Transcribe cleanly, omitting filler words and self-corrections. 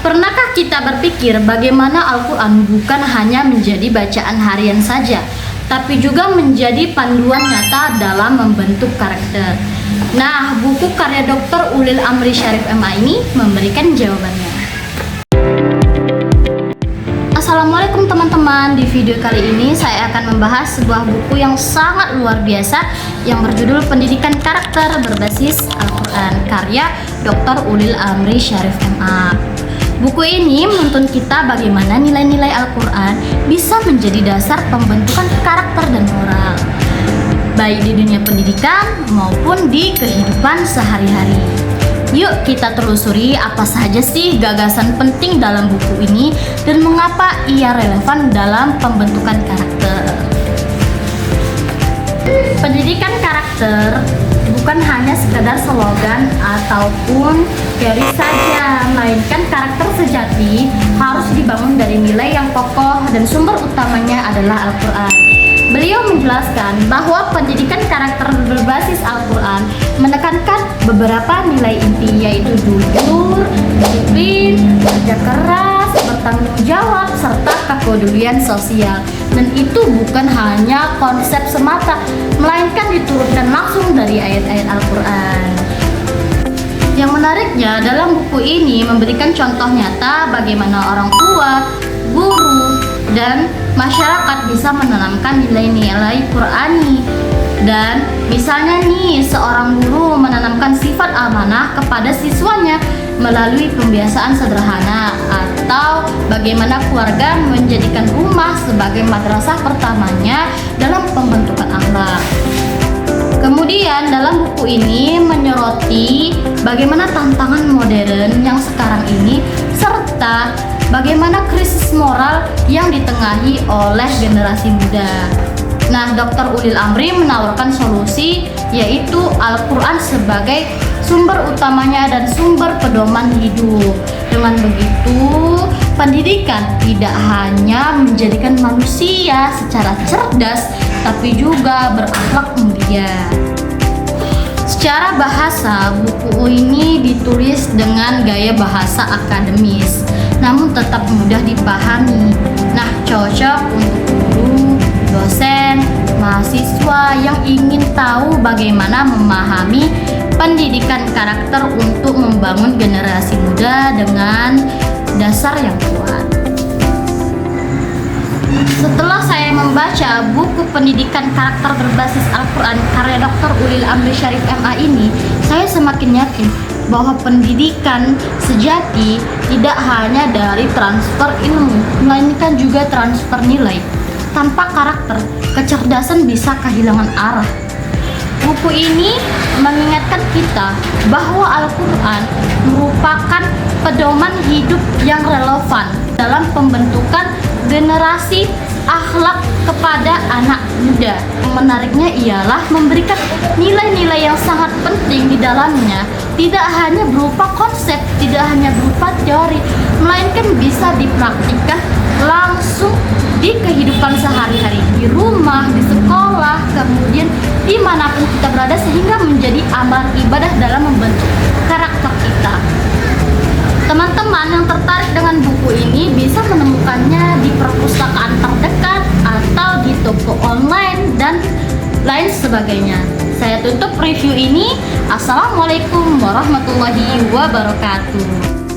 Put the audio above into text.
Pernahkah kita berpikir bagaimana Al-Quran bukan hanya menjadi bacaan harian saja, tapi juga menjadi panduan nyata dalam membentuk karakter? Nah, buku karya Dr. Ulil Amri Syarif MA ini memberikan jawabannya. Assalamualaikum teman-teman. Di video kali ini saya akan membahas sebuah buku yang sangat luar biasa yang berjudul Pendidikan Karakter Berbasis Al-Quran karya Dr. Ulil Amri Syarif MA. Buku ini menuntun kita bagaimana nilai-nilai Al-Quran bisa menjadi dasar pembentukan karakter dan moral, baik di dunia pendidikan maupun di kehidupan sehari-hari. Yuk kita telusuri apa saja sih gagasan penting dalam buku ini dan mengapa ia relevan dalam pembentukan karakter. Pendidikan karakter bukan hanya sekedar slogan ataupun teori saja, melainkan karakter sejati harus dibangun dari nilai yang kokoh dan sumber utamanya adalah Al-Quran. Beliau menjelaskan bahwa pendidikan karakter berbasis Al-Quran menekankan beberapa nilai inti, yaitu jujur, disiplin, kerja keras, bertanggung jawab, serta kepedulian sosial. Dan itu bukan hanya konsep semata, melainkan diturunkan langsung dari ayat-ayat Al-Quran. Yang menariknya, dalam buku ini memberikan contoh nyata bagaimana orang tua, guru, dan masyarakat bisa menanamkan nilai-nilai Qurani. Dan misalnya nih, seorang guru menanamkan sifat amanah kepada siswanya melalui pembiasaan sederhana, atau bagaimana keluarga menjadikan rumah sebagai madrasah pertamanya dalam pembentukan akhlak. Kemudian dalam buku ini menyoroti bagaimana tantangan modern yang sekarang ini serta bagaimana krisis moral yang ditengahi oleh generasi muda. Nah, Dr. Ulil Amri menawarkan solusi, yaitu Al-Quran sebagai sumber utamanya dan sumber pedoman hidup. Dengan begitu, pendidikan tidak hanya menjadikan manusia secara cerdas, tapi juga berakhlak mulia. Secara bahasa, buku ini ditulis dengan gaya bahasa akademis, namun tetap mudah dipahami. Nah, cocok untuk guru, dosen, mahasiswa yang ingin tahu bagaimana memahami pendidikan karakter untuk membangun generasi muda dengan dasar yang kuat. Setelah saya membaca buku Pendidikan Karakter Berbasis Al-Quran karya Dr. Ulil Amri Syarif MA ini, saya semakin yakin bahwa pendidikan sejati tidak hanya dari transfer ilmu, melainkan juga transfer nilai. Tanpa karakter, kecerdasan bisa kehilangan arah. Buku ini mengingatkan kita bahwa Al-Quran merupakan pedoman hidup yang relevan dalam pembentukan generasi akhlak kepada anak muda. Menariknya ialah memberikan nilai-nilai yang sangat penting di dalamnya, tidak hanya berupa konsep, tidak hanya berupa teori, melainkan bisa dipraktikkan langsung di kehidupan sehari-hari, di rumah, di sekolah, kemudian dimanapun kita berada, sehingga menjadi amal ibadah dalam membentuk karakter kita. Teman-teman yang tertarik dengan buku ini bisa menemukannya di perpustakaan terdekat atau di toko online dan lain sebagainya. Saya tutup review ini. Assalamualaikum warahmatullahi wabarakatuh.